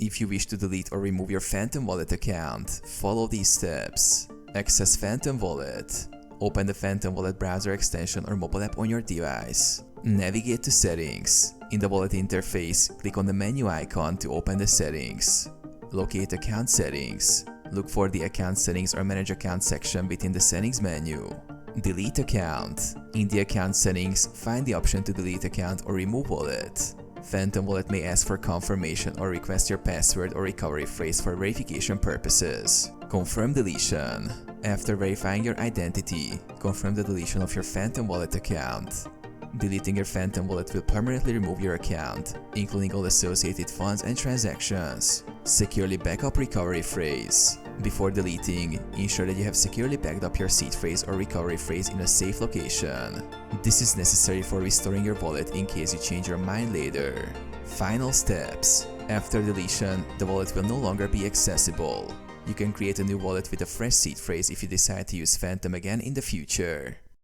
If you wish to delete or remove your Phantom Wallet account, follow these steps. Access Phantom Wallet. Open the Phantom Wallet browser extension or mobile app on your device. Navigate to Settings. In the wallet interface, click on the menu icon to open the settings. Locate Account Settings. Look for the Account Settings or Manage Account section within the Settings menu. Delete account. In the account settings, find the option to delete account or remove wallet. Phantom Wallet may ask for confirmation or request your password or recovery phrase for verification purposes. Confirm deletion. After verifying your identity, confirm the deletion of your Phantom Wallet account. Deleting your Phantom Wallet will permanently remove your account, including all associated funds and transactions. Securely backup recovery phrase. Before deleting, ensure that you have securely backed up your seed phrase or recovery phrase in a safe location. This is necessary for restoring your wallet in case you change your mind later. Final steps. After deletion, the wallet will no longer be accessible. You can create a new wallet with a fresh seed phrase if you decide to use Phantom again in the future.